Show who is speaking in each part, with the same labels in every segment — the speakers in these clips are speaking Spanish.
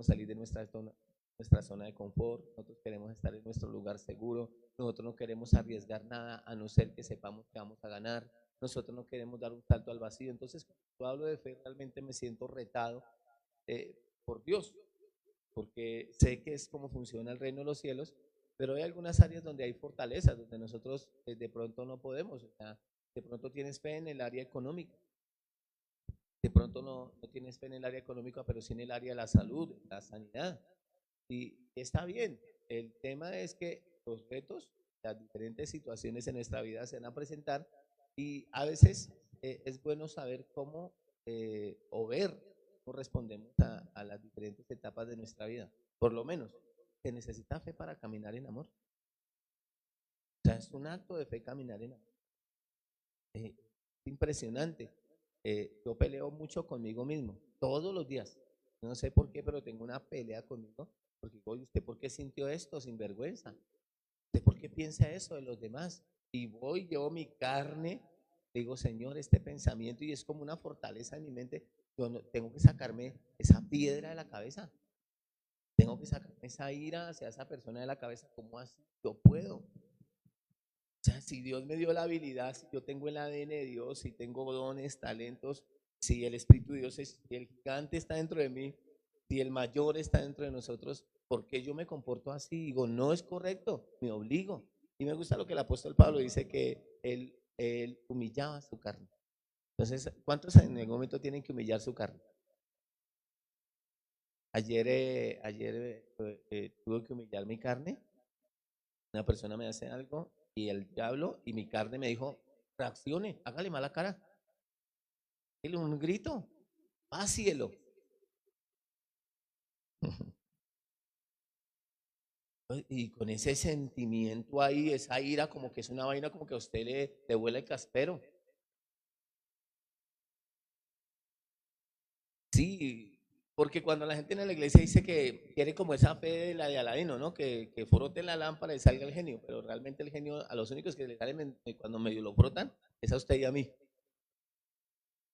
Speaker 1: queremos salir de nuestra zona de confort, nosotros queremos estar en nuestro lugar seguro, nosotros no queremos arriesgar nada a no ser que sepamos que vamos a ganar, nosotros no queremos dar un salto al vacío. Entonces, cuando yo hablo de fe, realmente me siento retado por Dios, porque sé que es como funciona el reino de los cielos, pero hay algunas áreas donde hay fortalezas, donde nosotros de pronto no podemos. O sea, de pronto tienes fe en el área económica, de pronto no tienes fe en el área económica, pero sí en el área de la salud, la sanidad. Y está bien. El tema es que los retos, las diferentes situaciones en nuestra vida se van a presentar y a veces es bueno saber cómo o ver cómo respondemos a las diferentes etapas de nuestra vida. Por lo menos, se necesita fe para caminar en amor. O sea, es un acto de fe caminar en amor. Es impresionante. Yo peleo mucho conmigo mismo, todos los días. No sé por qué, pero tengo una pelea conmigo. Porque digo, ¿usted por qué sintió esto sin vergüenza? ¿Usted por qué piensa eso de los demás? Y voy, llevo mi carne, digo, Señor, este pensamiento, y es como una fortaleza en mi mente. Yo no, tengo que sacarme esa piedra de la cabeza. Tengo que sacarme esa ira hacia esa persona de la cabeza. ¿Cómo así? Yo puedo. O sea, si Dios me dio la habilidad, si yo tengo el ADN de Dios, si tengo dones, talentos, si el Espíritu de Dios si el gigante está dentro de mí, si el mayor está dentro de nosotros, ¿por qué yo me comporto así? Digo, no es correcto, me obligo. Y me gusta lo que el apóstol Pablo dice, que él humillaba su carne. Entonces, ¿cuántos en algún momento tienen que humillar su carne? Ayer tuve que humillar mi carne. Una persona me hace algo y el diablo y mi carne me dijo, reaccione, hágale mala cara, dile un grito, vácielo. Y con ese sentimiento ahí, esa ira, como que es una vaina, como que a usted le huele el caspero. Sí, porque cuando la gente en la iglesia dice que quiere como esa fe de la de Aladino, ¿no? Que frote la lámpara y salga el genio, pero realmente el genio a los únicos que le salen cuando medio lo frotan es a usted y a mí.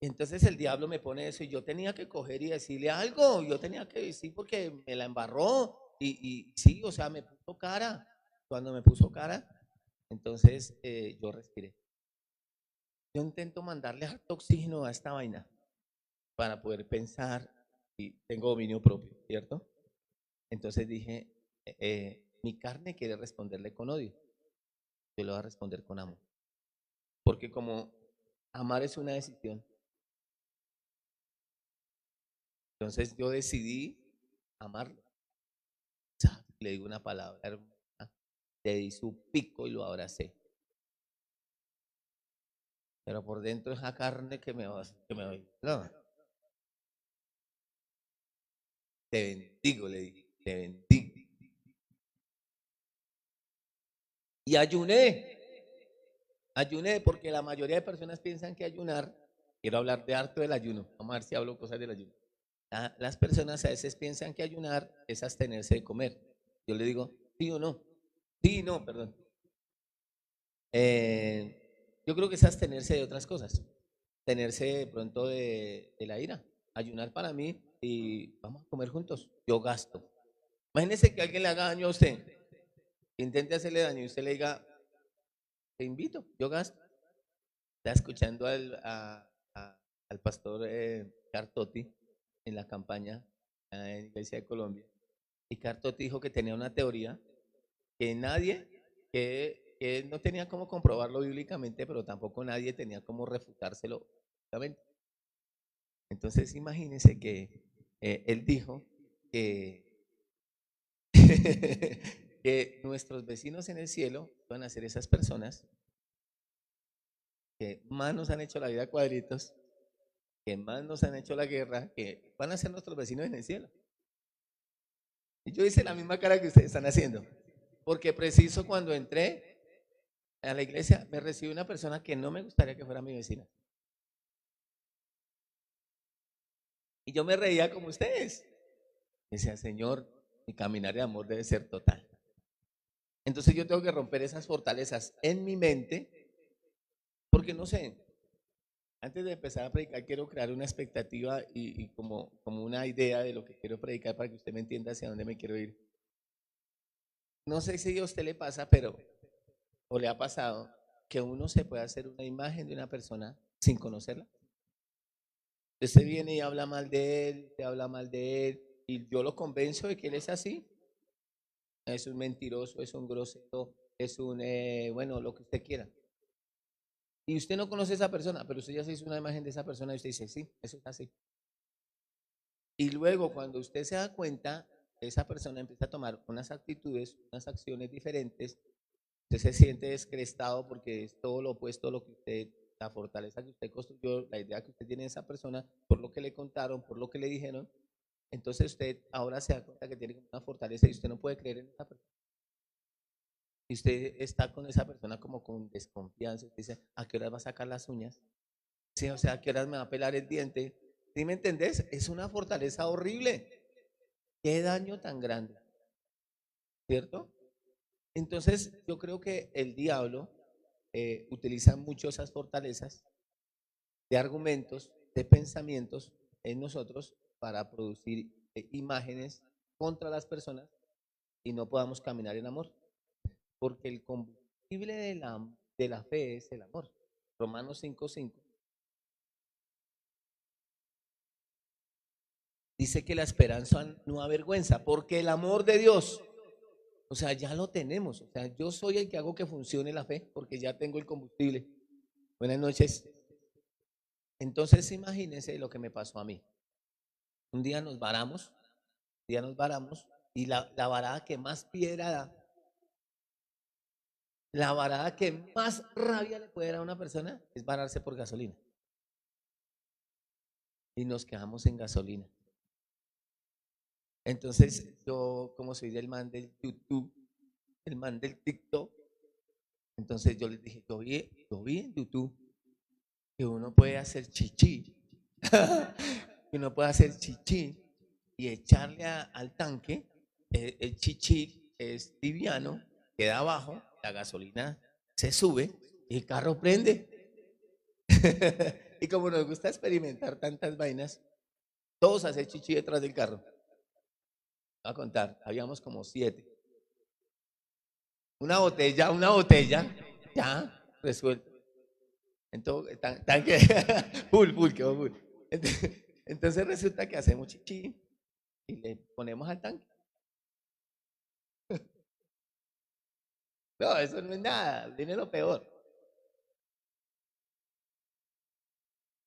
Speaker 1: Entonces el diablo me pone eso y yo tenía que coger y decirle algo, yo tenía que decir porque me la embarró y sí, o sea, me puso cara. Cuando me puso cara, entonces yo respiré. Yo intento mandarle harto oxígeno a esta vaina para poder pensar y tengo dominio propio, ¿cierto? Entonces dije, mi carne quiere responderle con odio, yo le voy a responder con amor. Porque como amar es una decisión, entonces yo decidí amarlo. Le digo una palabra hermosa, le di su pico y lo abracé. Pero por dentro esa carne que me va, no, te bendigo, le dije, te bendigo. Y ayuné porque la mayoría de personas piensan que ayunar, quiero hablar de harto del ayuno, vamos a ver si hablo cosas del ayuno. Las personas a veces piensan que ayunar es abstenerse de comer. Yo le digo, sí o no, sí, no, perdón. Yo creo que es abstenerse de otras cosas, tenerse de pronto de la ira. Ayunar para mí y vamos a comer juntos. Yo gasto. Imagínese que alguien le haga daño a usted, intente hacerle daño y usted le diga, te invito, yo gasto. Está escuchando al pastor Cartotti en la campaña en la Iglesia de Colombia. Y Cartotti dijo que tenía una teoría que nadie, que no tenía cómo comprobarlo bíblicamente, pero tampoco nadie tenía cómo refutárselo bíblicamente. Entonces imagínense que él dijo que, que nuestros vecinos en el cielo van a ser esas personas que más nos han hecho la vida cuadritos, que más nos han hecho la guerra, que van a ser nuestros vecinos en el cielo. Y yo hice la misma cara que ustedes están haciendo, porque preciso cuando entré a la iglesia me recibió una persona que no me gustaría que fuera mi vecina. Y yo me reía como ustedes. Decía, Señor, mi caminar de amor debe ser total. Entonces yo tengo que romper esas fortalezas en mi mente, porque no sé, Antes de empezar a predicar, quiero crear una expectativa y como una idea de lo que quiero predicar para que usted me entienda hacia dónde me quiero ir. No sé si a usted le pasa, pero, o le ha pasado, que uno se puede hacer una imagen de una persona sin conocerla. Usted viene y habla mal de él, te habla mal de él, y yo lo convenzo de que él es así. Es un mentiroso, es un grosero, es un, bueno, lo que usted quiera. Y usted no conoce a esa persona, pero usted ya se hizo una imagen de esa persona y usted dice, sí, eso es así. Y luego cuando usted se da cuenta, esa persona empieza a tomar unas actitudes, unas acciones diferentes, usted se siente descrestado porque es todo lo opuesto a lo que usted, la fortaleza que usted construyó, la idea que usted tiene de esa persona, por lo que le contaron, por lo que le dijeron. Entonces usted ahora se da cuenta que tiene una fortaleza y usted no puede creer en esa persona. Y usted está con esa persona como con desconfianza. Usted dice, ¿a qué horas va a sacar las uñas? Sí, o sea, ¿a qué horas me va a pelar el diente? ¿Sí me entendés? Es una fortaleza horrible. Qué daño tan grande, ¿cierto? Entonces, yo creo que el diablo utiliza mucho esas fortalezas de argumentos, de pensamientos en nosotros para producir imágenes contra las personas y no podamos caminar en amor. Porque el combustible de la fe es el amor. Romanos 5:5 dice que la esperanza no avergüenza, porque el amor de Dios, o sea, ya lo tenemos. O sea, yo soy el que hago que funcione la fe, porque ya tengo el combustible. Buenas noches. Entonces, imagínense lo que me pasó a mí. Un día nos varamos y la varada que más piedra da, la varada que más rabia le puede dar a una persona es vararse por gasolina. Y nos quedamos en gasolina. Entonces, yo, como soy del man del YouTube, el man del TikTok, entonces yo les dije, yo vi en YouTube que uno puede hacer chichi, que uno puede hacer chichi y echarle al tanque, el chichi es liviano, queda abajo, la gasolina se sube y el carro prende. Y como nos gusta experimentar tantas vainas, todos hacen chichi detrás del carro. Voy a contar, habíamos como 7. Una botella, ya, resuelto. Entonces, tanque, full, quedó full. Entonces resulta que hacemos chichi y le ponemos al tanque. No, eso no es nada, viene lo peor.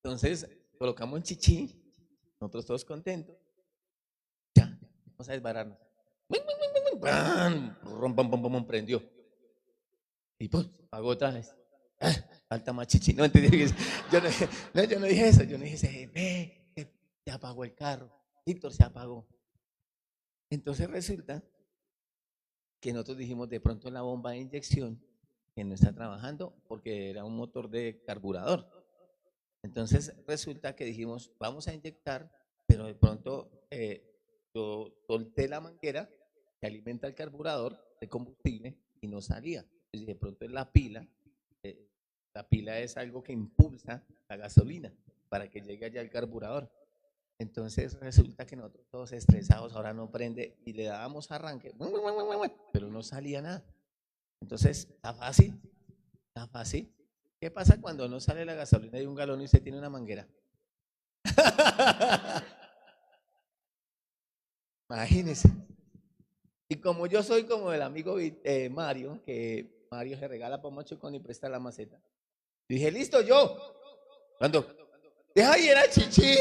Speaker 1: Entonces, colocamos el chichi, nosotros todos contentos, ya, vamos a desbararnos. ¡Bam! Rum, pum, pum, pum, prendió. Y pues, apagó otra vez. Ah, falta más chichi. No entendí. Yo no, no, yo no dije eso. Yo no dije, ve, se apagó el carro. Víctor se apagó. Entonces resulta que nosotros dijimos de pronto la bomba de inyección que no está trabajando porque era un motor de carburador. Entonces resulta que dijimos, vamos a inyectar, pero de pronto yo solté la manguera que alimenta el carburador de combustible y no salía. Entonces de pronto en eh, la pila es algo que impulsa la gasolina para que llegue allá el carburador. Entonces resulta que nosotros todos estresados, ahora no prende y le dábamos arranque, pero no salía nada. Entonces, está fácil, está fácil. ¿Qué pasa cuando no sale la gasolina de un galón y usted tiene una manguera? Imagínese. Y como yo soy como el amigo Mario, que Mario se regala para Mochocón y presta la maceta. Dije, listo, yo. Cuando, deja ir a chichi.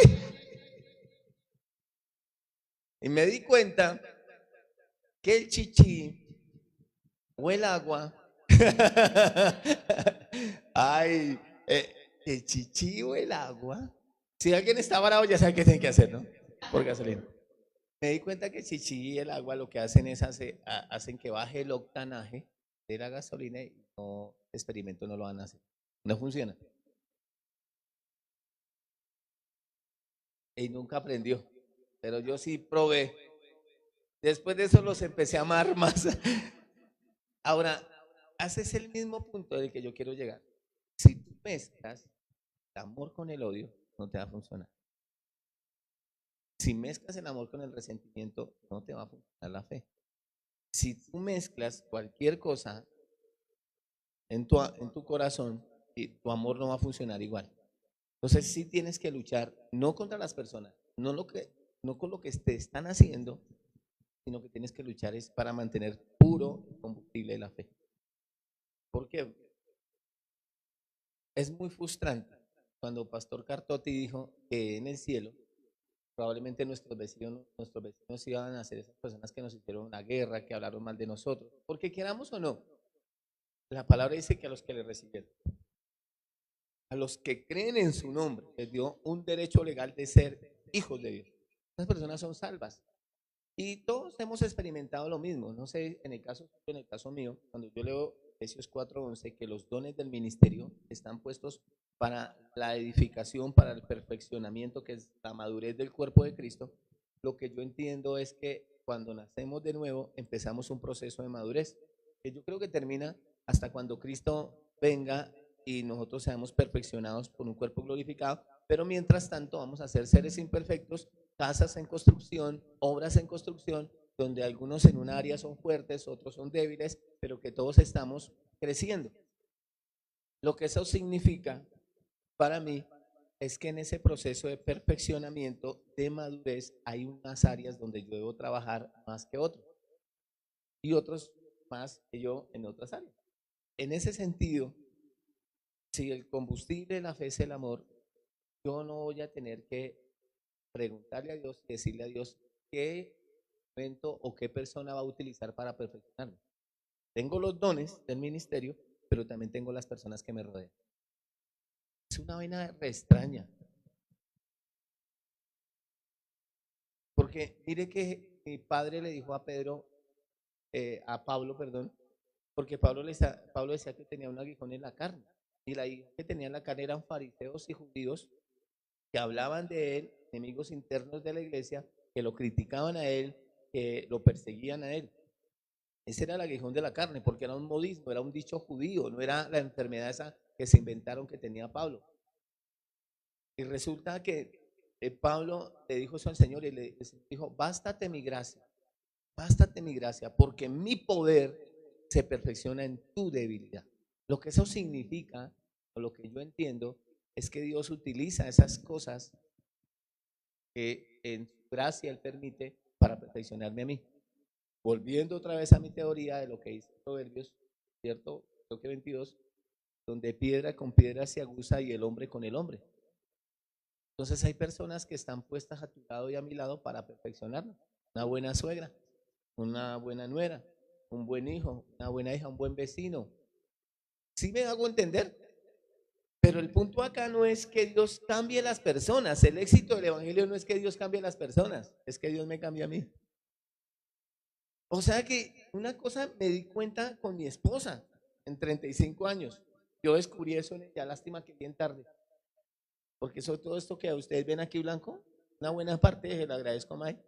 Speaker 1: Y me di cuenta que el chichi o el agua. Ay, el chichi o el agua. Si alguien está bravo, ya sabe qué tiene que hacer, ¿no? Por gasolina. Me di cuenta que el chichi y el agua lo que hacen es hacen que baje el octanaje de la gasolina y no, experimento no lo van a hacer. No funciona. Y nunca aprendió. Pero yo sí probé. Después de eso los empecé a amar más. Ahora, haces el mismo punto del que yo quiero llegar. Si tú mezclas amor con el odio, no te va a funcionar. Si mezclas el amor con el resentimiento, no te va a funcionar la fe. Si tú mezclas cualquier cosa en tu corazón, tu amor no va a funcionar igual. Entonces sí tienes que luchar, no contra las personas, no con lo que te están haciendo, sino que tienes que luchar es para mantener puro el combustible de la fe. Porque es muy frustrante cuando Pastor Cartotti dijo que en el cielo probablemente nuestros vecinos iban a ser esas personas que nos hicieron la guerra, que hablaron mal de nosotros, porque queramos o no, la palabra dice que a los que le recibieron, a los que creen en su nombre, les dio un derecho legal de ser hijos de Dios. Esas personas son salvas. Y todos hemos experimentado lo mismo. No sé, en el caso mío, cuando yo leo Efesios 4:11, que los dones del ministerio están puestos para la edificación, para el perfeccionamiento, que es la madurez del cuerpo de Cristo, lo que yo entiendo es que cuando nacemos de nuevo, empezamos un proceso de madurez, que yo creo que termina hasta cuando Cristo venga y nosotros seamos perfeccionados por un cuerpo glorificado, pero mientras tanto vamos a ser seres imperfectos, casas en construcción, obras en construcción, donde algunos en un área son fuertes, otros son débiles, pero que todos estamos creciendo. Lo que eso significa para mí es que en ese proceso de perfeccionamiento, de madurez, hay unas áreas donde yo debo trabajar más que otros y otros más que yo en otras áreas. En ese sentido, si el combustible de la fe es el amor, yo no voy a tener que preguntarle a Dios y decirle a Dios qué momento o qué persona va a utilizar para perfeccionarme. Tengo los dones del ministerio, pero también tengo las personas que me rodean. Es una vaina re extraña. Porque mire que mi padre le dijo a Pablo, perdón, porque Pablo decía que tenía un aguijón en la carne. Y la hija que tenía en la carne eran fariseos y judíos que hablaban de él, enemigos internos de la iglesia, que lo criticaban a él, que lo perseguían a él. Ese era el aguijón de la carne, porque era un modismo, era un dicho judío, no era la enfermedad esa que se inventaron que tenía Pablo. Y resulta que Pablo le dijo eso al Señor y le dijo, bástate mi gracia, porque mi poder se perfecciona en tu debilidad. Lo que eso significa, o lo que yo entiendo, es que Dios utiliza esas cosas que en su gracia Él permite para perfeccionarme a mí. Volviendo otra vez a mi teoría de lo que dice Proverbios, ¿cierto? Creo que 22, donde piedra con piedra se aguza y el hombre con el hombre. Entonces hay personas que están puestas a tu lado y a mi lado para perfeccionarnos. Una buena suegra, una buena nuera, un buen hijo, una buena hija, un buen vecino. ¿Sí me hago entender? Pero el punto acá no es que Dios cambie las personas. El éxito del evangelio no es que Dios cambie las personas, es que Dios me cambie a mí. O sea que una cosa me di cuenta con mi esposa en 35 años. Yo descubrí eso en ella, lástima que bien tarde. Porque eso, todo esto que ustedes ven aquí blanco, una buena parte, se lo agradezco a May.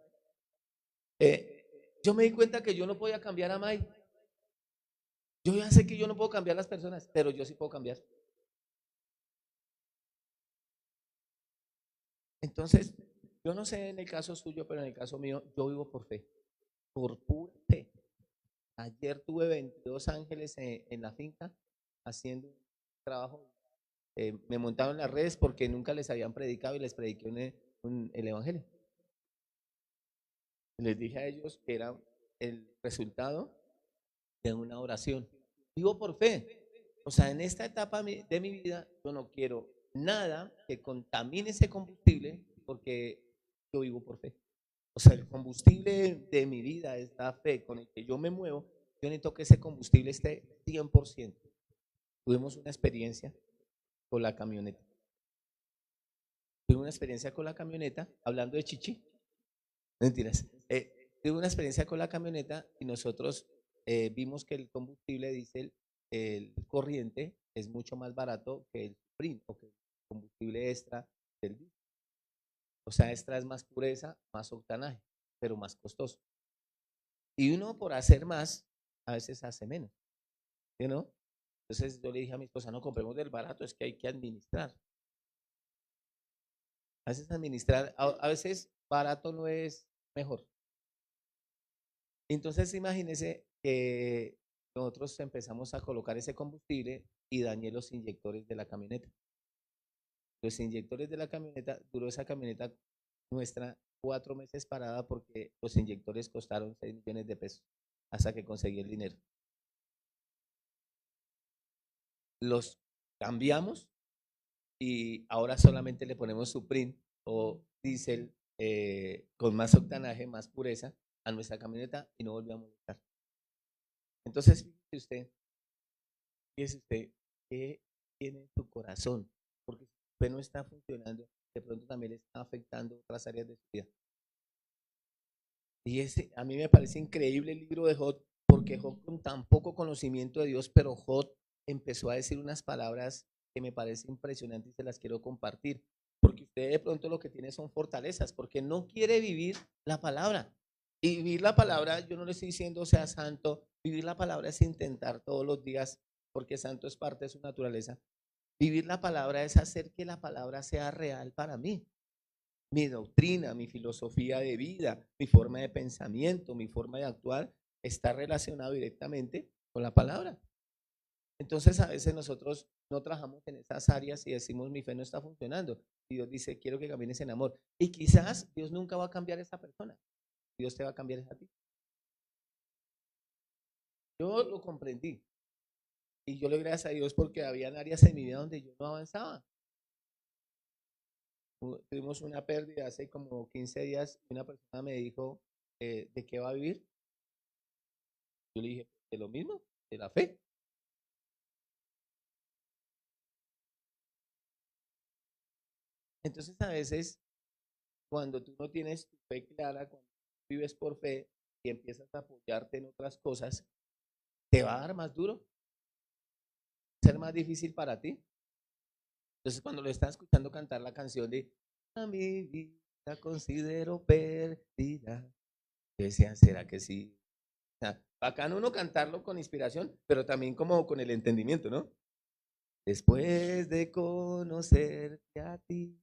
Speaker 1: Yo me di cuenta que yo no podía cambiar a May. Yo ya sé que yo no puedo cambiar las personas, pero yo sí puedo cambiar. Entonces, yo no sé en el caso suyo, pero en el caso mío, yo vivo por fe, por pura fe. Ayer tuve 22 ángeles en la finca haciendo un trabajo. Me montaron en las redes porque nunca les habían predicado y les prediqué el evangelio. Les dije a ellos que era el resultado de una oración. Vivo por fe. O sea, en esta etapa de mi vida, yo no quiero nada que contamine ese combustible porque yo vivo por fe. O sea, el combustible de mi vida es la fe con el que yo me muevo. Yo necesito que ese combustible esté 100%. Tuvimos una experiencia con la camioneta. Tuve una experiencia con la camioneta, hablando de chichi. Mentiras. Tuve una experiencia con la camioneta y nosotros vimos que el combustible diésel, el corriente, es mucho más barato que el sprint o que el combustible extra del diésel. O sea, extra es más pureza, más octanaje, pero más costoso. Y uno por hacer más, a veces hace menos, ¿sí no? Entonces yo le dije a mi esposa, no compremos del barato, es que hay que administrar. A veces administrar, a veces barato no es mejor. Entonces imagínense que nosotros empezamos a colocar ese combustible y dañé los inyectores de la camioneta. Los inyectores de la camioneta, duró esa camioneta nuestra 4 meses parada porque los inyectores costaron 6 millones de pesos hasta que conseguí el dinero. Los cambiamos y ahora solamente le ponemos Supreme o diésel con más octanaje, más pureza a nuestra camioneta y no volvió a molestar. Entonces, fíjese usted, ¿qué tiene en su corazón? Porque si usted no está funcionando, de pronto también le está afectando otras áreas de su vida. Y a mí me parece increíble el libro de Job, porque Job con tan poco conocimiento de Dios, pero Job empezó a decir unas palabras que me parece impresionante y se las quiero compartir. Porque usted de pronto lo que tiene son fortalezas, porque no quiere vivir la palabra. Y vivir la palabra, yo no le estoy diciendo sea santo, vivir la palabra es intentar todos los días, porque santo es parte de su naturaleza. Vivir la palabra es hacer que la palabra sea real para mí. Mi doctrina, mi filosofía de vida, mi forma de pensamiento, mi forma de actuar está relacionado directamente con la palabra. Entonces a veces nosotros no trabajamos en esas áreas y decimos mi fe no está funcionando. Y Dios dice quiero que camines en amor. Y quizás Dios nunca va a cambiar a esa persona. Dios te va a cambiar a ti. Yo lo comprendí. Y yo le doy gracias a Dios porque había áreas en mi vida donde yo no avanzaba. Tuvimos una pérdida hace como 15 días y una persona me dijo, ¿de qué va a vivir? Yo le dije, de lo mismo, de la fe. Entonces a veces cuando tú no tienes tu fe clara, cuando vives por fe y empiezas a apoyarte en otras cosas, te va a dar más duro, ser más difícil para ti. Entonces cuando lo estás escuchando cantar la canción de a mi vida considero perdida, decían, ¿será que sí? O sea, bacano uno cantarlo con inspiración, pero también como con el entendimiento, ¿no? Después de conocerte a ti,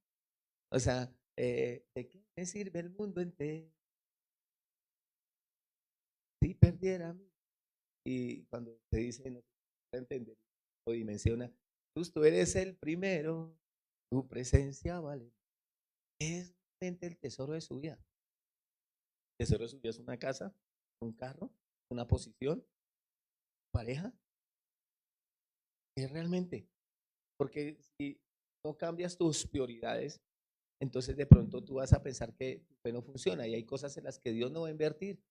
Speaker 1: o sea, ¿de qué me sirve el mundo entero si perdiera mí? Y cuando te dice, no te entender o dimensiona, tú eres el primero, tu presencia vale. Es realmente el tesoro de su vida. El tesoro de su vida es una casa, un carro, una posición, pareja. Es realmente, porque si no cambias tus prioridades, entonces de pronto tú vas a pensar que tu fe no funciona y hay cosas en las que Dios no va a invertir.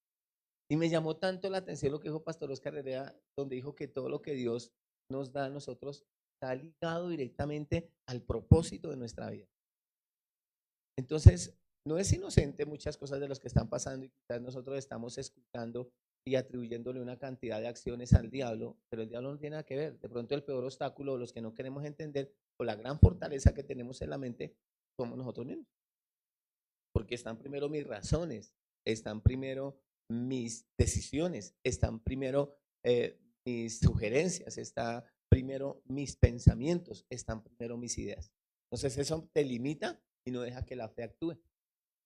Speaker 1: Y me llamó tanto la atención lo que dijo Pastor Oscar Herrera, donde dijo que todo lo que Dios nos da a nosotros está ligado directamente al propósito de nuestra vida. Entonces, no es inocente muchas cosas de las que están pasando y quizás nosotros estamos escuchando y atribuyéndole una cantidad de acciones al diablo, pero el diablo no tiene nada que ver. De pronto el peor obstáculo, los que no queremos entender, o la gran fortaleza que tenemos en la mente, somos nosotros mismos. Porque están primero mis razones, están primero mis decisiones, están primero mis sugerencias, están primero mis pensamientos, están primero mis ideas. Entonces eso te limita y no deja que la fe actúe.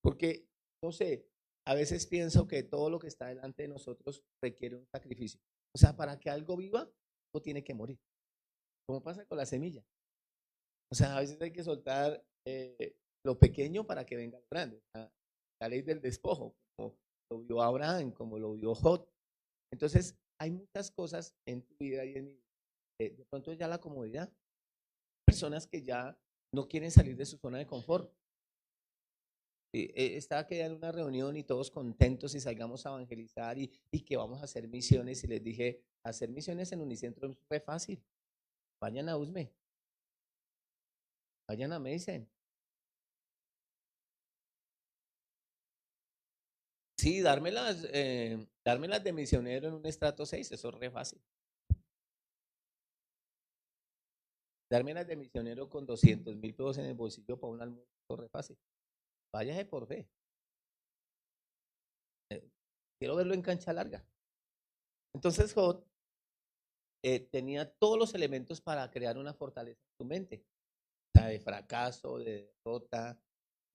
Speaker 1: Porque, no sé, a veces pienso que todo lo que está delante de nosotros requiere un sacrificio. O sea, para que algo viva, algo tiene que morir. Como pasa con la semilla. O sea, a veces hay que soltar lo pequeño para que venga lo grande. O sea, la ley del despojo, como lo vio Abraham, como lo vio Job. Entonces, hay muchas cosas en tu vida y en mi vida. De pronto ya la comodidad. Personas que ya no quieren salir de su zona de confort. Estaba que en una reunión y todos contentos y salgamos a evangelizar y que vamos a hacer misiones y les dije, hacer misiones en Unicentro es re fácil. Vayan a USME, vayan a Meisen. Sí, dármelas de misionero en un estrato 6, eso es re fácil. Dármelas de misionero con 200.000 pesos en el bolsillo para un almuerzo, eso es re fácil. Váyase por fe. Eh, quiero verlo en cancha larga. Entonces, Job tenía todos los elementos para crear una fortaleza en su mente, o sea, de fracaso, de derrota,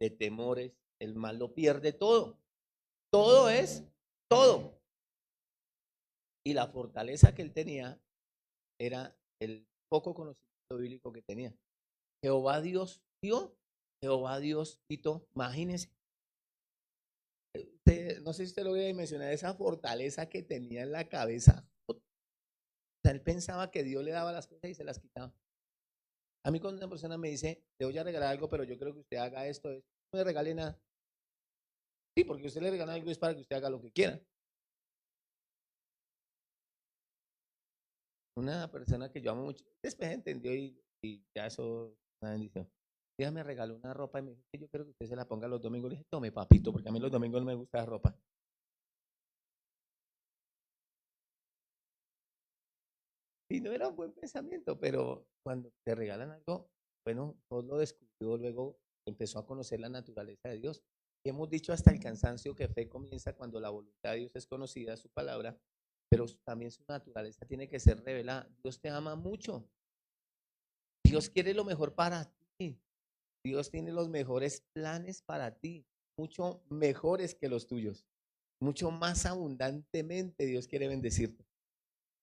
Speaker 1: de temores, el mal lo pierde todo. Todo es todo. Y la fortaleza que él tenía era el poco conocimiento bíblico que tenía. Jehová Dios dio, Jehová Dios quitó. Imagínense. No sé si usted lo voy a mencionar, esa fortaleza que tenía en la cabeza. O sea, él pensaba que Dios le daba las cosas y se las quitaba. A mí cuando una persona me dice, te voy a regalar algo, pero yo creo que usted haga esto, no me regale nada. Sí, porque usted le regala algo es para que usted haga lo que quiera. Una persona que yo amo mucho, después entendió y ya eso es una bendición. Ella me regaló una ropa y me dijo que yo quiero que usted se la ponga los domingos. Le dije, tome papito, porque a mí los domingos no me gusta la ropa. Y no era un buen pensamiento, pero cuando te regalan algo, bueno, todo lo descubrió, luego empezó a conocer la naturaleza de Dios. Y hemos dicho hasta el cansancio que fe comienza cuando la voluntad de Dios es conocida, su palabra, pero también su naturaleza tiene que ser revelada. Dios te ama mucho. Dios quiere lo mejor para ti. Dios tiene los mejores planes para ti, mucho mejores que los tuyos, mucho más abundantemente Dios quiere bendecirte.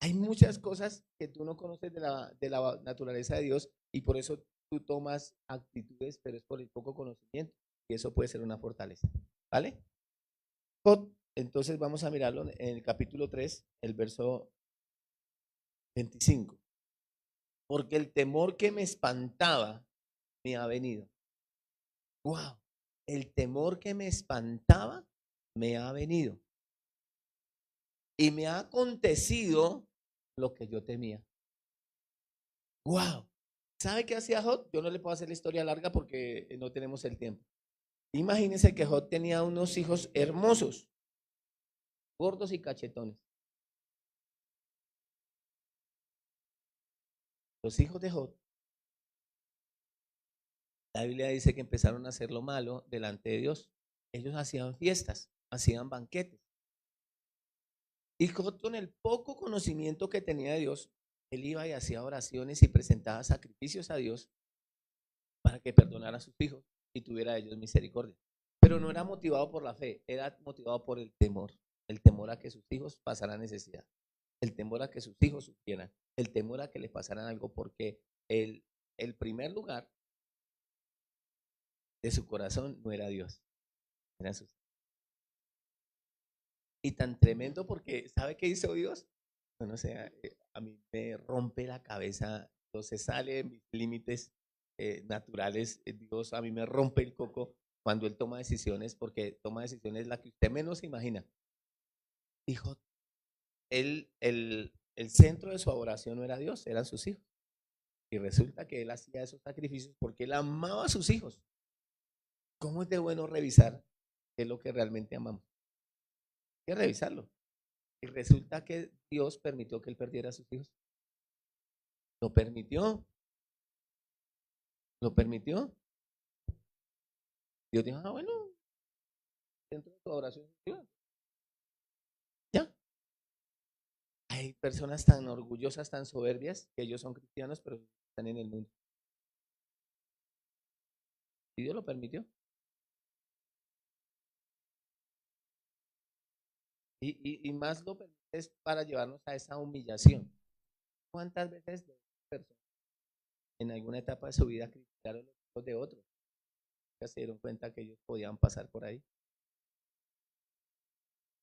Speaker 1: Hay muchas cosas que tú no conoces de la naturaleza de Dios y por eso tú tomas actitudes, pero es por el poco conocimiento y eso puede ser una fortaleza. ¿Vale? Entonces vamos a mirarlo en el capítulo 3, el verso 25. Porque el temor que me espantaba me ha venido. Wow, el temor que me espantaba me ha venido y me ha acontecido lo que yo temía. Wow, ¿sabe qué hacía Job? Yo no le puedo hacer la historia larga porque no tenemos el tiempo. Imagínense que Job tenía unos hijos hermosos, gordos y cachetones. Los hijos de Job, la Biblia dice que empezaron a hacer lo malo delante de Dios. Ellos hacían fiestas, hacían banquetes. Y con el poco conocimiento que tenía de Dios, él iba y hacía oraciones y presentaba sacrificios a Dios para que perdonara a sus hijos y tuviera a ellos misericordia. Pero no era motivado por la fe, era motivado por el temor a que sus hijos pasaran necesidad, el temor a que sus hijos sufrieran, el temor a que les pasaran algo, porque el primer lugar de su corazón no era Dios, eran sus hijos. Y tan tremendo porque, ¿sabe qué hizo Dios? Bueno, o sea, a mí me rompe la cabeza, entonces sale de mis límites naturales. Dios a mí me rompe el coco cuando Él toma decisiones, porque toma decisiones la que usted menos imagina. Hijo, el centro de su adoración no era Dios, eran sus hijos. Y resulta que Él hacía esos sacrificios porque Él amaba a sus hijos. ¿Cómo es de bueno revisar qué es lo que realmente amamos? Hay que revisarlo. Y resulta que Dios permitió que Él perdiera a sus hijos. Lo permitió. Lo permitió. Dios dijo, bueno, dentro de tu adoración, ya. Hay personas tan orgullosas, tan soberbias, que ellos son cristianos, pero están en el mundo. Y Dios lo permitió. Y más lo permite es para llevarnos a esa humillación. ¿Cuántas veces personas en alguna etapa de su vida criticaron los hijos de otros? Ya se dieron cuenta que ellos podían pasar por ahí.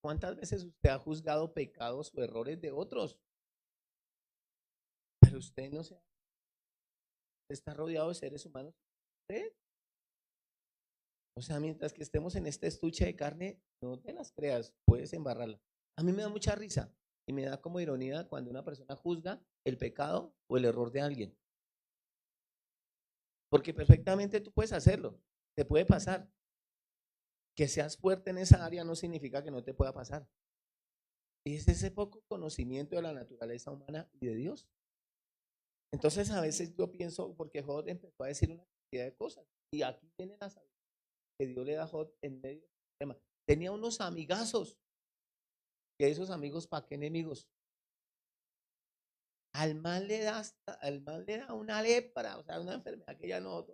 Speaker 1: ¿Cuántas veces usted ha juzgado pecados o errores de otros? Pero usted no se está rodeado de seres humanos. ¿Usted? O sea, mientras que estemos en este estuche de carne, no te las creas, puedes embarrarla. A mí me da mucha risa y me da como ironía cuando una persona juzga el pecado o el error de alguien. Porque perfectamente tú puedes hacerlo, te puede pasar. Que seas fuerte en esa área no significa que no te pueda pasar. Y es ese poco conocimiento de la naturaleza humana y de Dios. Entonces a veces yo pienso, porque Job empezó a decir una cantidad de cosas. Y aquí tiene la sabiduría que Dios le da a Job en medio del tema. Tenía unos amigazos, que esos amigos, ¿para qué enemigos? Al mal le da una lepra, o sea, una enfermedad que ya no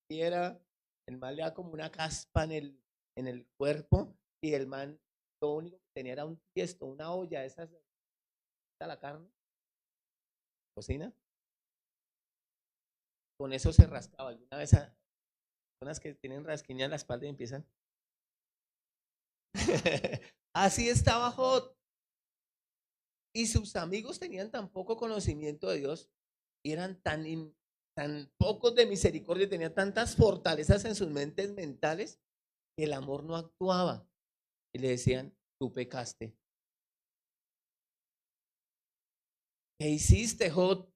Speaker 1: quiera. El man le da como una caspa en el cuerpo y el man lo único que tenía era un tiesto, una olla de esas, de la carne, cocina. Con eso se rascaba. Alguna vez a personas que tienen rasquiña en la espalda y empiezan. Así estaba Jod. Y sus amigos tenían tan poco conocimiento de Dios y eran tan pocos de misericordia, tenían tantas fortalezas en sus mentes mentales que el amor no actuaba. Y le decían, tú pecaste. ¿Qué hiciste, Jod?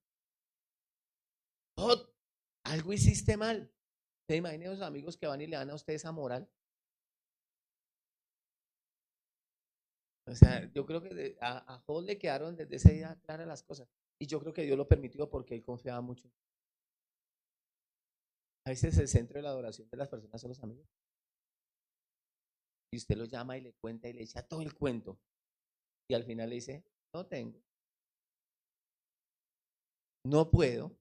Speaker 1: Jod, algo hiciste mal. ¿Se imaginan los amigos que van y le dan a usted esa moral? O sea, yo creo que a Jod le quedaron desde ese día claras las cosas. Y yo creo que Dios lo permitió porque él confiaba mucho. A veces el centro de la adoración de las personas son los amigos. Y usted lo llama y le cuenta y le echa todo el cuento. Y al final le dice, no tengo, no puedo.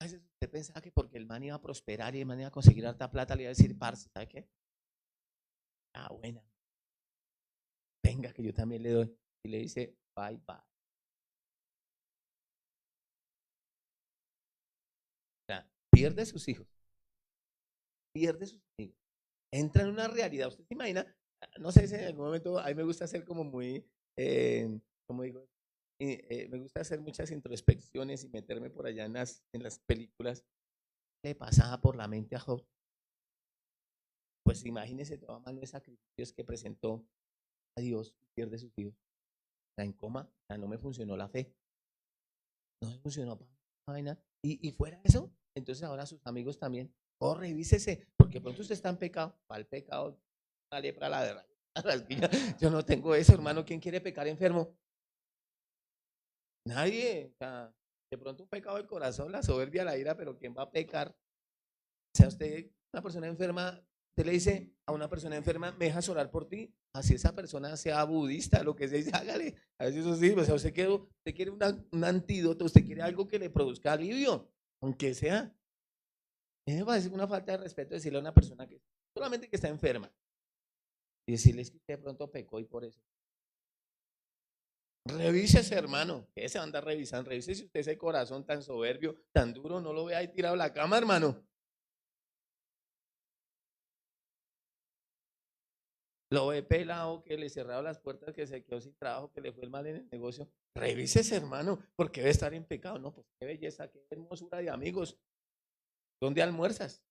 Speaker 1: A veces usted pensaba que porque el man iba a prosperar y el man iba a conseguir harta plata, le iba a decir, parce, ¿sabe qué? Ah, buena, venga, que yo también le doy. Y le dice, bye, bye. O sea, pierde sus hijos, pierde sus amigos, entra en una realidad. ¿Usted se imagina? No sé si en algún momento, a mí me gusta ser como muy, como digo, me gusta hacer muchas introspecciones y meterme por allá en las películas. Le pasaba por la mente a Job. Pues imagínese toda mano de sacrificios que presentó a Dios y pierde sus hijos. Está en coma, o sea, no me funcionó la fe, no me funcionó para vaina. Y fuera de eso, entonces ahora sus amigos también, oh, revísese, porque pronto usted está en pecado, para el pecado, la lepra, la de yo no tengo eso, hermano, ¿quién quiere pecar enfermo? Nadie, o sea, de pronto un pecado del corazón, la soberbia, la ira, pero ¿quién va a pecar? O sea, usted, una persona enferma, usted le dice a una persona enferma, ¿me dejas orar por ti? Así esa persona sea budista, lo que sea, dice, hágale. A veces eso sí, o sea, usted quiere un antídoto, usted quiere algo que le produzca alivio, aunque sea. Me parece una falta de respeto decirle a una persona que solamente que está enferma y decirles que usted de pronto pecó y por eso. Revísese, hermano. ¿Qué se anda revisando? Revise si usted ese corazón tan soberbio, tan duro, no lo ve ahí tirado a la cama, hermano. Lo ve pelado, que le cerraron las puertas, que se quedó sin trabajo, que le fue el mal en el negocio. Revísese, hermano, porque debe estar en pecado. No, pues qué belleza, qué hermosura de amigos. ¿Dónde almuerzas?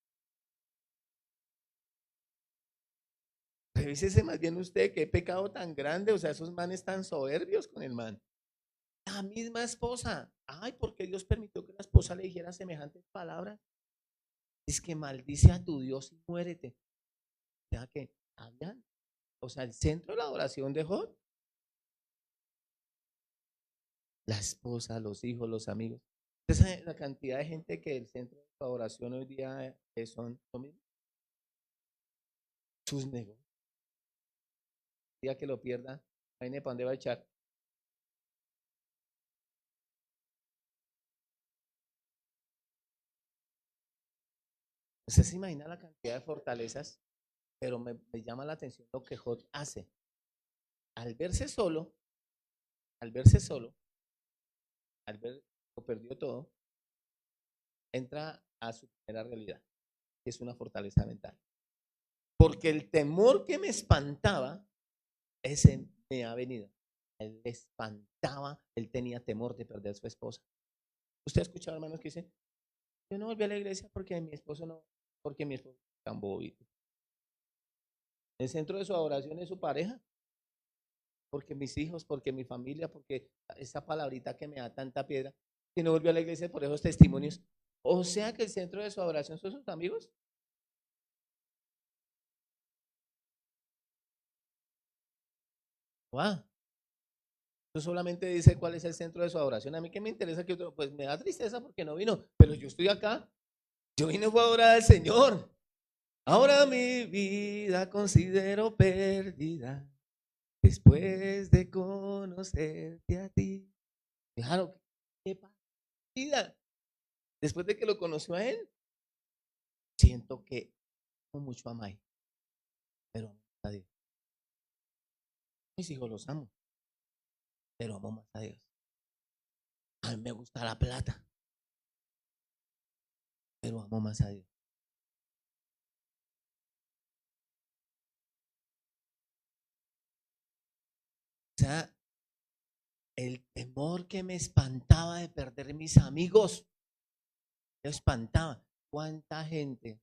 Speaker 1: Revísese más bien usted, qué pecado tan grande. O sea, esos manes tan soberbios con el man. La misma esposa. Ay, porque Dios permitió que la esposa le dijera semejantes palabras. Es que maldice a tu Dios y muérete. O sea, que hablan. O sea, el centro de la adoración de Job, la esposa, los hijos, los amigos. Esa es la cantidad de gente que el centro de su adoración hoy día son lo mismo. Sus negocios. El día que lo pierda, ahí ¿para dónde va a echar? Usted se imagina la cantidad de fortalezas, pero me llama la atención lo que Job hace. Al verse solo, al verse solo, al ver que lo perdió todo, entra a su primera realidad, que es una fortaleza mental. Porque el temor que me espantaba, ese me ha venido. Él le espantaba, él tenía temor de perder a su esposa. ¿Usted ha escuchado hermanos que dicen, yo no volví a la iglesia porque mi esposo no, porque mi esposo es tan bobito? El centro de su adoración es su pareja, porque mis hijos, porque mi familia, porque esa palabrita que me da tanta piedra, que no volvió a la iglesia por esos testimonios. O sea que el centro de su adoración son sus amigos. ¡Wow! Eso solamente dice cuál es el centro de su adoración. A mí que me interesa que otro, pues me da tristeza porque no vino, pero yo estoy acá. Yo vine fue a adorar al Señor. Ahora mi vida considero perdida después de conocerte a ti. Claro, qué partida. Después de que lo conoció a él. siento que amo mucho a May, pero amo más a Dios. Mis hijos los amo, pero amo más a Dios. A mí me gusta la plata, pero amo más a Dios. O sea, el temor que me espantaba de perder mis amigos, me espantaba. ¿Cuánta gente?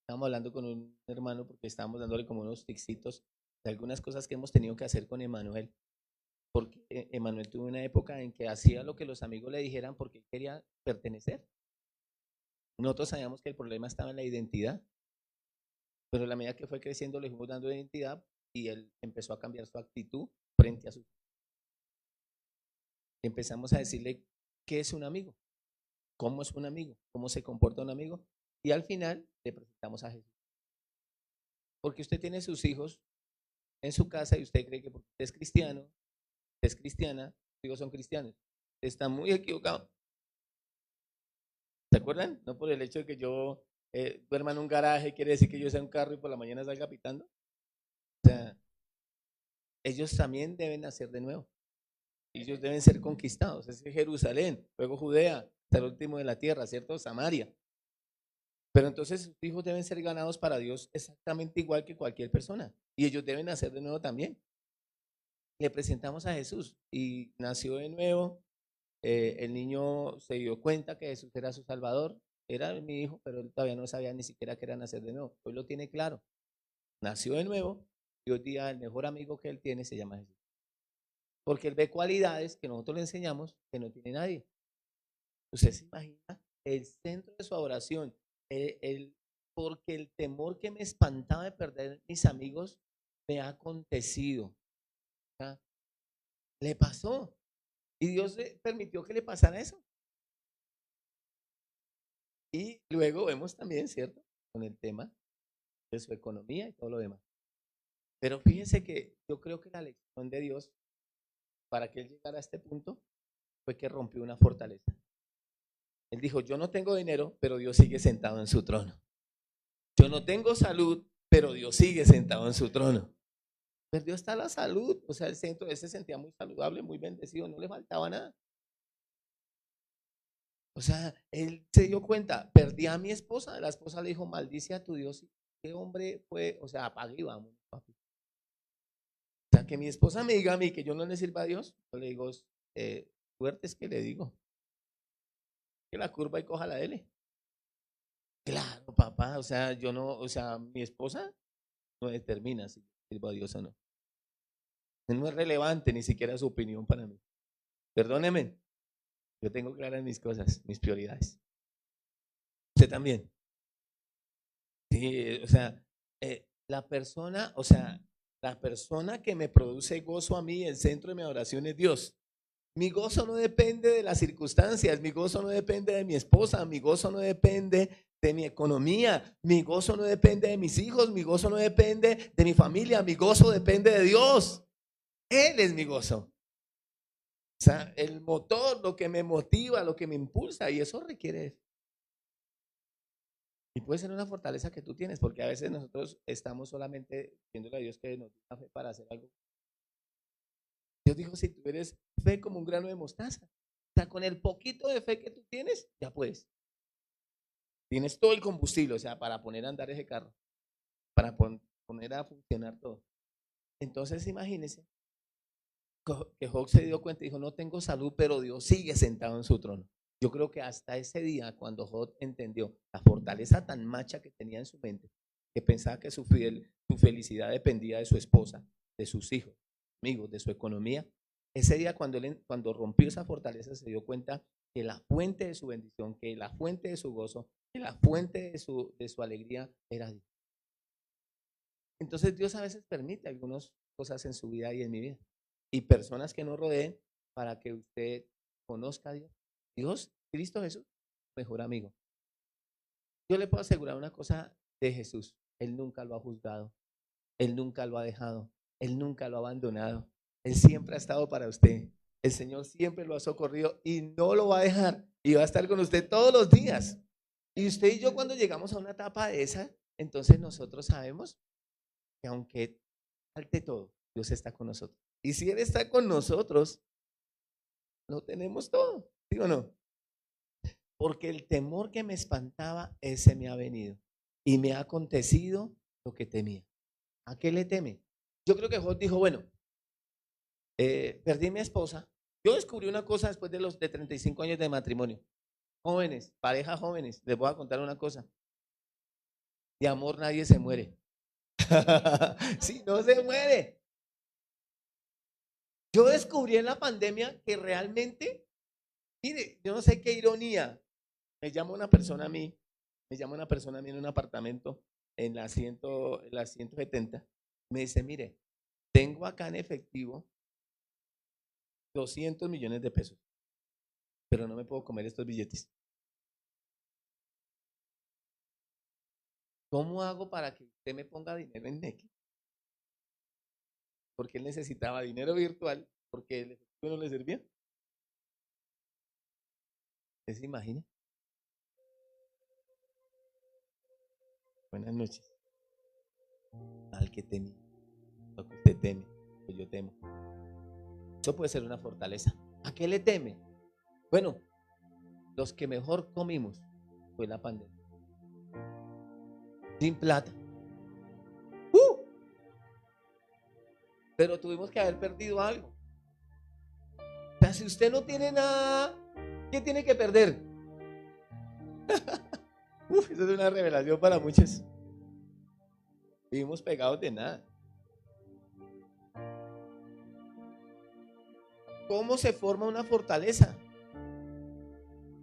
Speaker 1: Estábamos hablando con un hermano porque estábamos dándole como unos ticsitos de algunas cosas que hemos tenido que hacer con Emanuel. Porque Emanuel tuvo una época en que hacía lo que los amigos le dijeran porque él quería pertenecer. Nosotros sabíamos que el problema estaba en la identidad, pero a la medida que fue creciendo le fuimos dando identidad y él empezó a cambiar su actitud frente a su... Empezamos a decirle qué es un amigo, cómo es un amigo, cómo se comporta un amigo, y al final le presentamos a Jesús. Porque usted tiene sus hijos en su casa y usted cree que porque usted es cristiano, usted es cristiana, sus hijos son cristianos. Está muy equivocado. ¿Se acuerdan? No por el hecho de que yo duerma en un garaje quiere decir que yo sea un carro y por la mañana salga pitando. O sea, ellos también deben nacer de nuevo. Ellos deben ser conquistados. Es Jerusalén, luego Judea, hasta el último de la tierra, ¿cierto? Samaria. Pero entonces sus hijos deben ser ganados para Dios exactamente igual que cualquier persona. Y ellos deben nacer de nuevo también. Le presentamos a Jesús y nació de nuevo. El niño se dio cuenta que Jesús era su Salvador. Era mi hijo, pero él todavía no sabía ni siquiera que era nacer de nuevo. Hoy lo tiene claro. Nació de nuevo y hoy día el mejor amigo que él tiene se llama Jesús. Porque él ve cualidades que nosotros le enseñamos que no tiene nadie. Usted se imagina el centro de su adoración, porque el temor que me espantaba de perder mis amigos me ha acontecido. ¿Ya? Le pasó. Y Dios le permitió que le pasara eso. Y luego vemos también, ¿cierto? Con el tema de su economía y todo lo demás. Pero fíjese que yo creo que la lección de Dios para que él llegara a este punto fue que rompió una fortaleza. Él dijo, yo no tengo dinero, pero Dios sigue sentado en su trono. Yo no tengo salud, pero Dios sigue sentado en su trono. Perdió hasta la salud, o sea, él se sentía muy saludable, muy bendecido, no le faltaba nada. O sea, él se dio cuenta, perdí a mi esposa, la esposa le dijo, maldice a tu Dios. ¿Qué hombre fue? O sea, apague y vamos, papi. O sea, que mi esposa me diga a mí que yo no le sirva a Dios, yo le digo, fuerte es que le digo, que la curva y coja la L. Claro, papá, o sea, yo no, o sea, mi esposa no determina si sirvo a Dios o no. No es relevante ni siquiera su opinión para mí. Perdóneme, yo tengo claras mis cosas, mis prioridades. Usted también. Sí, o sea, la persona, o sea, la persona que me produce gozo a mí, el centro de mi adoración es Dios. Mi gozo no depende de las circunstancias, mi gozo no depende de mi esposa, mi gozo no depende de mi economía, mi gozo no depende de mis hijos, mi gozo no depende de mi familia, mi gozo depende de Dios. Él es mi gozo. O sea, el motor, lo que me motiva, lo que me impulsa, y eso requiere. Y puede ser una fortaleza que tú tienes, porque a veces nosotros estamos solamente pidiéndole a Dios que nos dé la fe para hacer algo. Dios dijo, si tú eres fe como un grano de mostaza, o sea, con el poquito de fe que tú tienes, ya puedes. Tienes todo el combustible, o sea, para poner a andar ese carro, para poner a funcionar todo. Entonces, imagínense que Job se dio cuenta y dijo, no tengo salud, pero Dios sigue sentado en su trono. Yo creo que hasta ese día, cuando Job entendió la fortaleza tan macha que tenía en su mente, que pensaba que su felicidad dependía de su esposa, de sus hijos, amigos, de su economía, ese día cuando rompió esa fortaleza se dio cuenta que la fuente de su bendición, que la fuente de su gozo, que la fuente de su alegría era Dios. Entonces Dios a veces permite algunas cosas en su vida y en mi vida. Y personas que nos rodeen para que usted conozca a Dios. Dios, Cristo Jesús, mejor amigo. Yo le puedo asegurar una cosa de Jesús. Él nunca lo ha juzgado. Él nunca lo ha dejado. Él nunca lo ha abandonado. Él siempre ha estado para usted. El Señor siempre lo ha socorrido y no lo va a dejar. Y va a estar con usted todos los días. Y usted y yo cuando llegamos a una etapa de esa, entonces nosotros sabemos que aunque falte todo, Dios está con nosotros. Y si Él está con nosotros, lo tenemos todo, ¿sí o no? Porque el temor que me espantaba, ese me ha venido. Y me ha acontecido lo que temía. ¿A qué le teme? Yo creo que Job dijo, bueno, perdí a mi esposa. Yo descubrí una cosa después de los de 35 años de matrimonio. Jóvenes, parejas jóvenes, les voy a contar una cosa. De amor nadie se muere. Si no se muere. Yo descubrí en la pandemia que realmente, mire, yo no sé qué ironía. Me llama una persona a mí, en un apartamento en la 170. Me dice, mire, tengo acá en efectivo 200 millones de pesos, pero no me puedo comer estos billetes. ¿Cómo hago para que usted me ponga dinero en Nequi? Porque él necesitaba dinero virtual, porque el efectivo no le servía. ¿Usted se imagina? Buenas noches. Al que teme, lo que usted teme, lo que yo temo. Eso puede ser una fortaleza. ¿A qué le teme? Bueno, los que mejor comimos fue la pandemia. Sin plata. Pero tuvimos que haber perdido algo. O sea, si usted no tiene nada, ¿qué tiene que perder? Eso es una revelación para muchos. Vivimos pegados de nada. ¿Cómo se forma una fortaleza?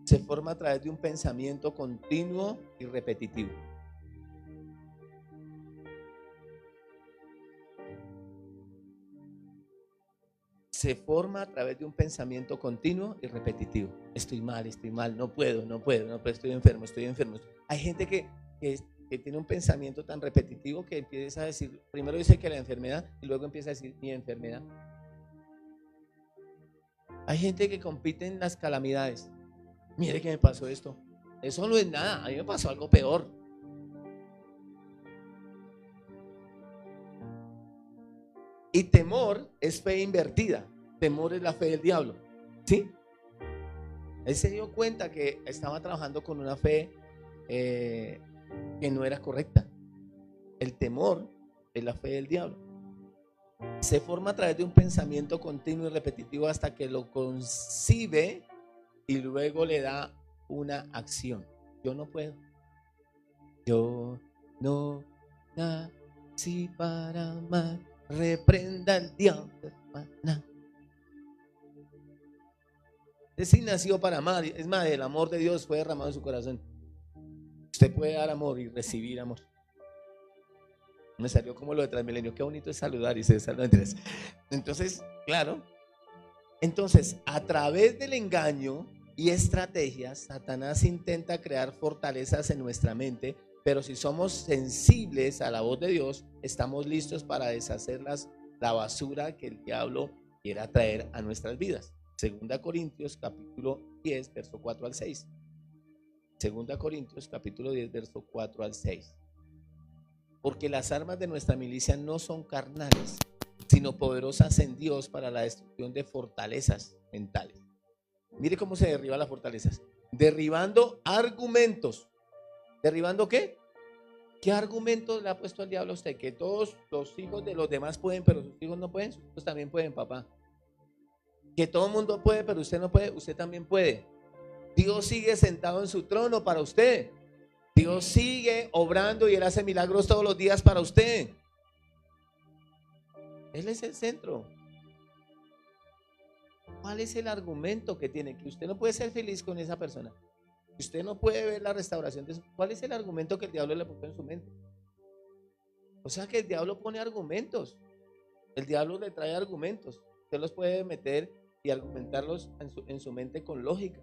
Speaker 1: Se forma a través de un pensamiento continuo y repetitivo. Se forma a través de un pensamiento continuo y repetitivo. Estoy mal, no puedo, estoy enfermo. Hay gente que tiene un pensamiento tan repetitivo que empieza a decir, primero dice que la enfermedad y luego empieza a decir mi enfermedad. Hay gente que compite en las calamidades. Mire que me pasó esto. Eso no es nada, a mí me pasó algo peor. Y temor es fe invertida. Temor es la fe del diablo. ¿Sí? Él se dio cuenta que estaba trabajando con una fe que no era correcta. El temor es la fe del diablo. Se forma a través de un pensamiento continuo y repetitivo hasta que lo concibe y luego le da una acción. Yo no puedo. Yo no nací para amar. Reprenda el diablo. Usted sí nació para amar. Es más, el amor de Dios fue derramado en su corazón. Usted puede dar amor y recibir amor. Me salió como lo de Transmilenio. Qué bonito es saludar y se saluda. Entonces, claro. Entonces, a través del engaño y estrategias, Satanás intenta crear fortalezas en nuestra mente, pero si somos sensibles a la voz de Dios, estamos listos para deshacer la basura que el diablo quiera traer a nuestras vidas. 2 Corintios capítulo 10, verso 4 al 6. 2 Corintios capítulo 10, verso 4 al 6. Porque las armas de nuestra milicia no son carnales, sino poderosas en Dios para la destrucción de fortalezas mentales. Mire cómo se derriban las fortalezas. Derribando argumentos. ¿Derribando qué? ¿Qué argumentos le ha puesto el diablo a usted? Que todos los hijos de los demás pueden, pero sus hijos no pueden. Sus hijos también pueden, papá. Que todo el mundo puede, pero usted no puede. Usted también puede. Dios sigue sentado en su trono para usted. Dios sigue obrando y Él hace milagros todos los días para usted. Él es el centro. ¿Cuál es el argumento que tiene? Que usted no puede ser feliz con esa persona. Que usted no puede ver la restauración de su... ¿Cuál es el argumento que el diablo le puso en su mente? O sea que el diablo pone argumentos. El diablo le trae argumentos. Usted los puede meter y argumentarlos en su mente con lógica,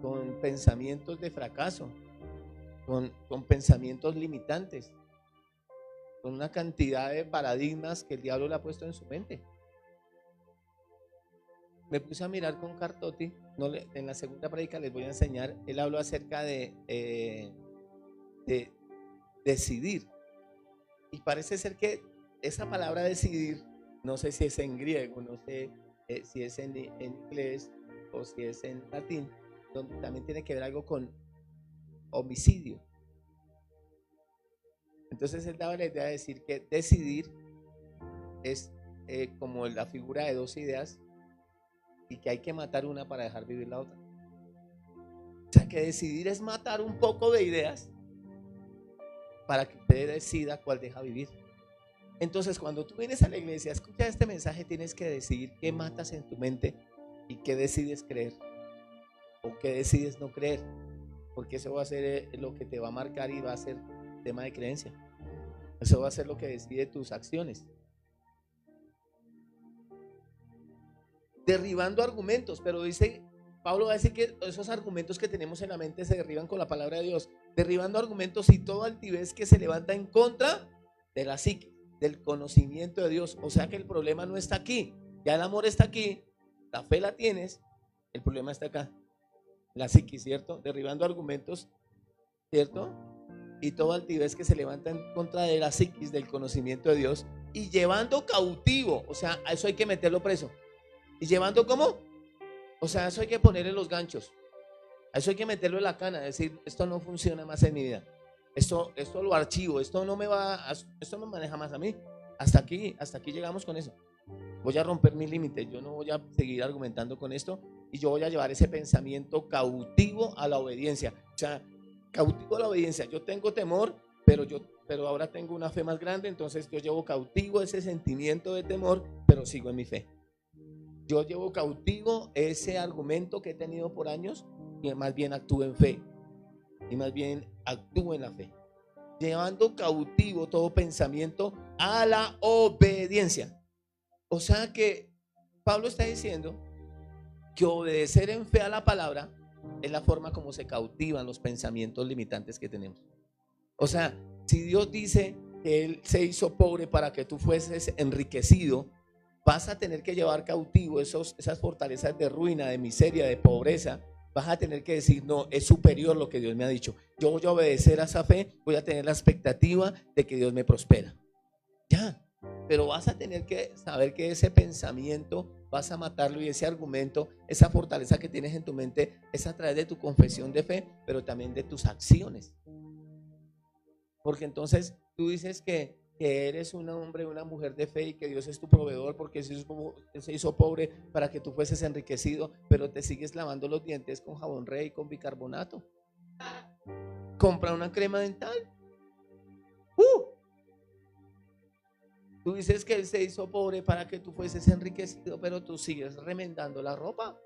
Speaker 1: con pensamientos de fracaso, con pensamientos limitantes, con una cantidad de paradigmas que el diablo le ha puesto en su mente. me puse a mirar con Cartotti, en la segunda prédica les voy a enseñar, él habló acerca de decidir. Y parece ser que esa palabra decidir, no sé si es en griego, no sé si es en inglés o si es en latín, donde también tiene que ver algo con homicidio. Entonces él daba la idea de decir que decidir es como la figura de dos ideas y que hay que matar una para dejar vivir la otra. O sea que decidir es matar un poco de ideas para que usted decida cuál deja vivir. Entonces cuando tú vienes a la iglesia, escucha este mensaje, tienes que decidir qué matas en tu mente y qué decides creer o qué decides no creer, porque eso va a ser lo que te va a marcar y va a ser tema de creencia. Eso va a ser lo que decide tus acciones. Derribando argumentos, pero dice Pablo, va a decir que esos argumentos que tenemos en la mente se derriban con la palabra de Dios, derribando argumentos y toda altivez que se levanta en contra de la psique, del conocimiento de Dios. O sea que el problema no está aquí, ya el amor está aquí, la fe la tienes, el problema está acá, la psique, ¿cierto? Derribando argumentos, ¿cierto? Y toda altivez que se levanta en contra de la psiquis, del conocimiento de Dios, y llevando cautivo, o sea, a eso hay que meterlo preso. ¿Y llevando cómo? O sea, eso hay que ponerle los ganchos, a eso hay que meterlo en la cana, decir, esto no funciona más en mi vida, esto lo archivo, esto no me maneja más a mí, hasta aquí llegamos con eso. Voy a romper mis límites, yo no voy a seguir argumentando con esto y yo voy a llevar ese pensamiento cautivo a la obediencia. O sea, cautivo a la obediencia. Yo tengo temor, pero ahora tengo una fe más grande, entonces yo llevo cautivo ese sentimiento de temor, pero sigo en mi fe. Yo llevo cautivo ese argumento que he tenido por años y más bien actúo en fe y más bien actúo en la fe, llevando cautivo todo pensamiento a la obediencia. O sea que Pablo está diciendo que obedecer en fe a la palabra es la forma como se cautivan los pensamientos limitantes que tenemos. O sea, si Dios dice que Él se hizo pobre para que tú fueses enriquecido, vas a tener que llevar cautivo esas fortalezas de ruina, de miseria, de pobreza. Vas a tener que decir, no, es superior lo que Dios me ha dicho. Yo voy a obedecer a esa fe, voy a tener la expectativa de que Dios me prospera. Ya. Pero vas a tener que saber que ese pensamiento vas a matarlo y ese argumento, esa fortaleza que tienes en tu mente es a través de tu confesión de fe, pero también de tus acciones. Porque entonces tú dices que eres un hombre, una mujer de fe y que Dios es tu proveedor porque se hizo pobre para que tú fueses enriquecido, pero te sigues lavando los dientes con jabón Rey y con bicarbonato. Compra una crema dental. Tú dices que Él se hizo pobre para que tú fueses enriquecido, pero tú sigues remendando la ropa.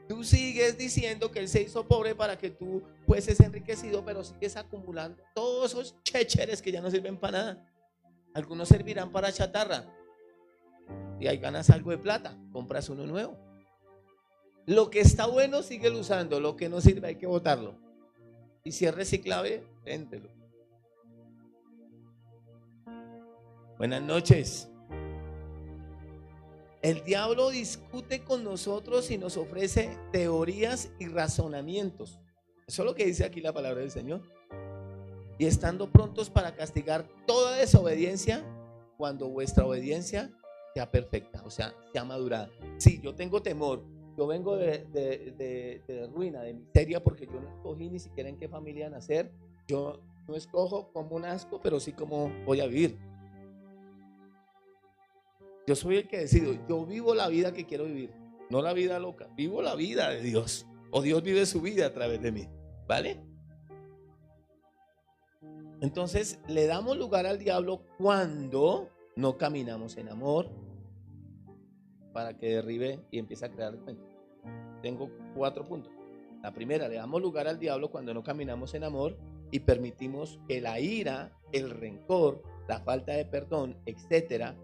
Speaker 1: Tú sigues diciendo que Él se hizo pobre para que tú fueses enriquecido, pero sigues acumulando todos esos chécheres que ya no sirven para nada. Algunos servirán para chatarra y ahí ganas algo de plata, compras uno nuevo. Lo que está bueno, síguelo usando. Lo que no sirve, hay que botarlo. Y si es reciclable, véndelo. Buenas noches. El diablo discute con nosotros y nos ofrece teorías y razonamientos. Eso es lo que dice aquí la palabra del Señor. Y estando prontos para castigar toda desobediencia cuando vuestra obediencia sea perfecta, o sea, sea madurada. Sí, yo tengo temor, yo vengo de ruina, de miseria, porque yo no escogí ni siquiera en qué familia nacer. Yo no escojo cómo nazco, pero sí cómo voy a vivir. Yo soy el que decido, yo vivo la vida que quiero vivir, no la vida loca, vivo la vida de Dios, o Dios vive su vida a través de mí, ¿vale? Entonces le damos lugar al diablo cuando no caminamos en amor para que derribe y empiece a crear argumentos. Tengo 4 puntos. La primera, le damos lugar al diablo cuando no caminamos en amor y permitimos que la ira, el rencor, la falta de perdón, etcétera,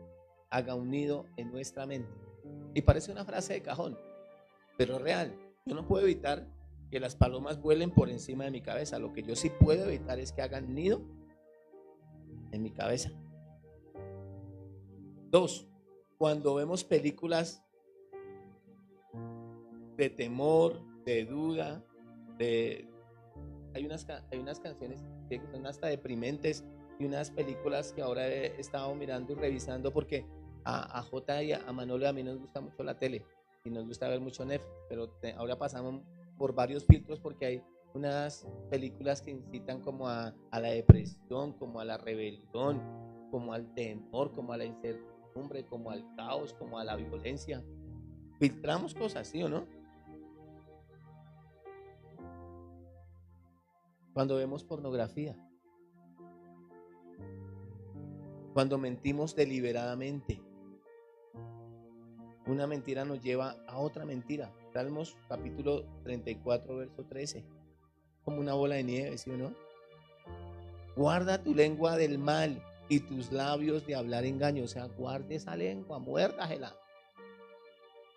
Speaker 1: haga un nido en nuestra mente. Y parece una frase de cajón, pero es real. Yo no puedo evitar que las palomas vuelen por encima de mi cabeza. Lo que yo sí puedo evitar es que hagan nido en mi cabeza. 2, cuando vemos películas de temor, de duda, hay unas canciones que son hasta deprimentes y unas películas que ahora he estado mirando y revisando porque a Jota y a Manolo y a mí nos gusta mucho la tele y nos gusta ver mucho Netflix, pero ahora pasamos por varios filtros porque hay unas películas que incitan como a la depresión, como a la rebelión, como al temor, como a la incertidumbre, como al caos, como a la violencia. Filtramos cosas, ¿sí o no? Cuando vemos pornografía, cuando mentimos deliberadamente, una mentira nos lleva a otra mentira. Salmos capítulo 34, verso 13, como una bola de nieve, ¿sí o no? Guarda tu lengua del mal y tus labios de hablar engaño. O sea, guarde esa lengua, muérdasela.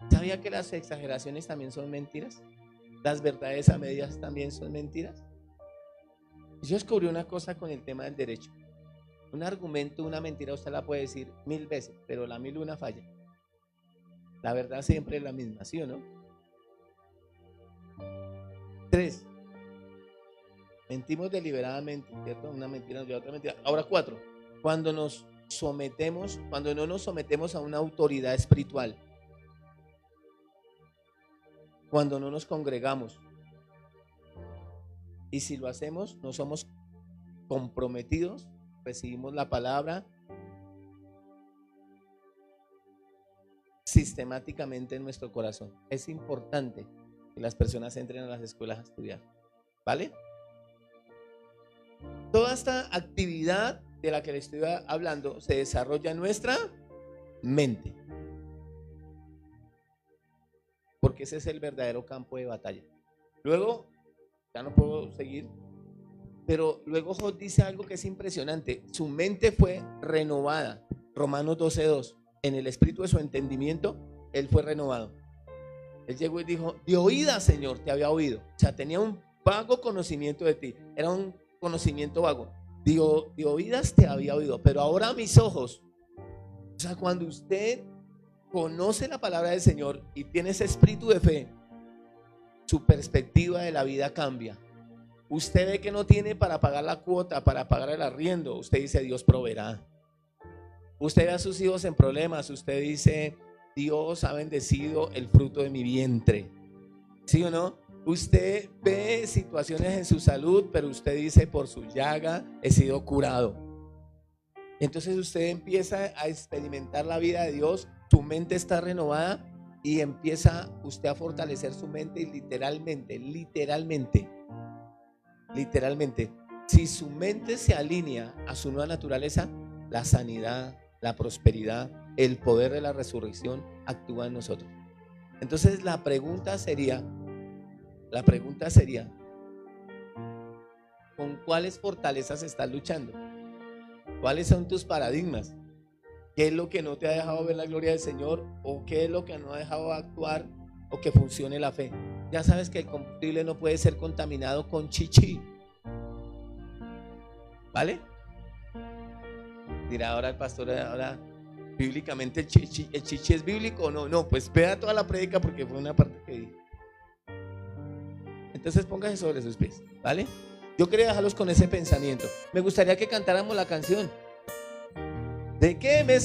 Speaker 1: ¿Sabía que las exageraciones también son mentiras? Las verdades a medias también son mentiras. Yo descubrí una cosa con el tema del derecho. Un argumento, una mentira, usted la puede decir 1000 veces, pero la 1001 falla. La verdad siempre es la misma, ¿sí o no? 3. Mentimos deliberadamente, ¿cierto? Una mentira nos lleva a otra mentira. Ahora 4. Cuando no nos sometemos a una autoridad espiritual. Cuando no nos congregamos. Y si lo hacemos, no somos comprometidos, recibimos la palabra sistemáticamente en nuestro corazón. Es importante que las personas entren a las escuelas a estudiar, ¿vale? Toda esta actividad de la que le estoy hablando se desarrolla en nuestra mente, porque ese es el verdadero campo de batalla. Luego, ya no puedo seguir, pero luego Job dice algo que es impresionante. Su mente fue renovada. Romanos 12:2. En el espíritu de su entendimiento, él fue renovado. Él llegó y dijo: de oídas, Señor, te había oído. O sea, tenía un vago conocimiento de ti. Era un conocimiento vago. De oídas te había oído, pero ahora mis ojos. O sea, cuando usted conoce la palabra del Señor y tiene ese espíritu de fe, su perspectiva de la vida cambia. Usted ve que no tiene para pagar la cuota, para pagar el arriendo. Usted dice: Dios proveerá. Usted ve a sus hijos en problemas. Usted dice: Dios ha bendecido el fruto de mi vientre. ¿Sí o no? Usted ve situaciones en su salud, pero usted dice: por su llaga he sido curado. Entonces usted empieza a experimentar la vida de Dios. Su mente está renovada y empieza usted a fortalecer su mente. Y literalmente, si su mente se alinea a su nueva naturaleza, la sanidad, la prosperidad, el poder de la resurrección actúa en nosotros. Entonces la pregunta sería, ¿con cuáles fortalezas estás luchando? ¿Cuáles son tus paradigmas? ¿Qué es lo que no te ha dejado ver la gloria del Señor? ¿O qué es lo que no ha dejado actuar o que funcione la fe? Ya sabes que el combustible no puede ser contaminado con chichi, ¿vale? Dirá ahora el pastor, ahora bíblicamente el chichi es bíblico o no. No, pues vea toda la prédica porque fue una parte que dije. Entonces póngase sobre sus pies, ¿vale? Yo quería dejarlos con ese pensamiento. Me gustaría que cantáramos la canción. ¿De qué me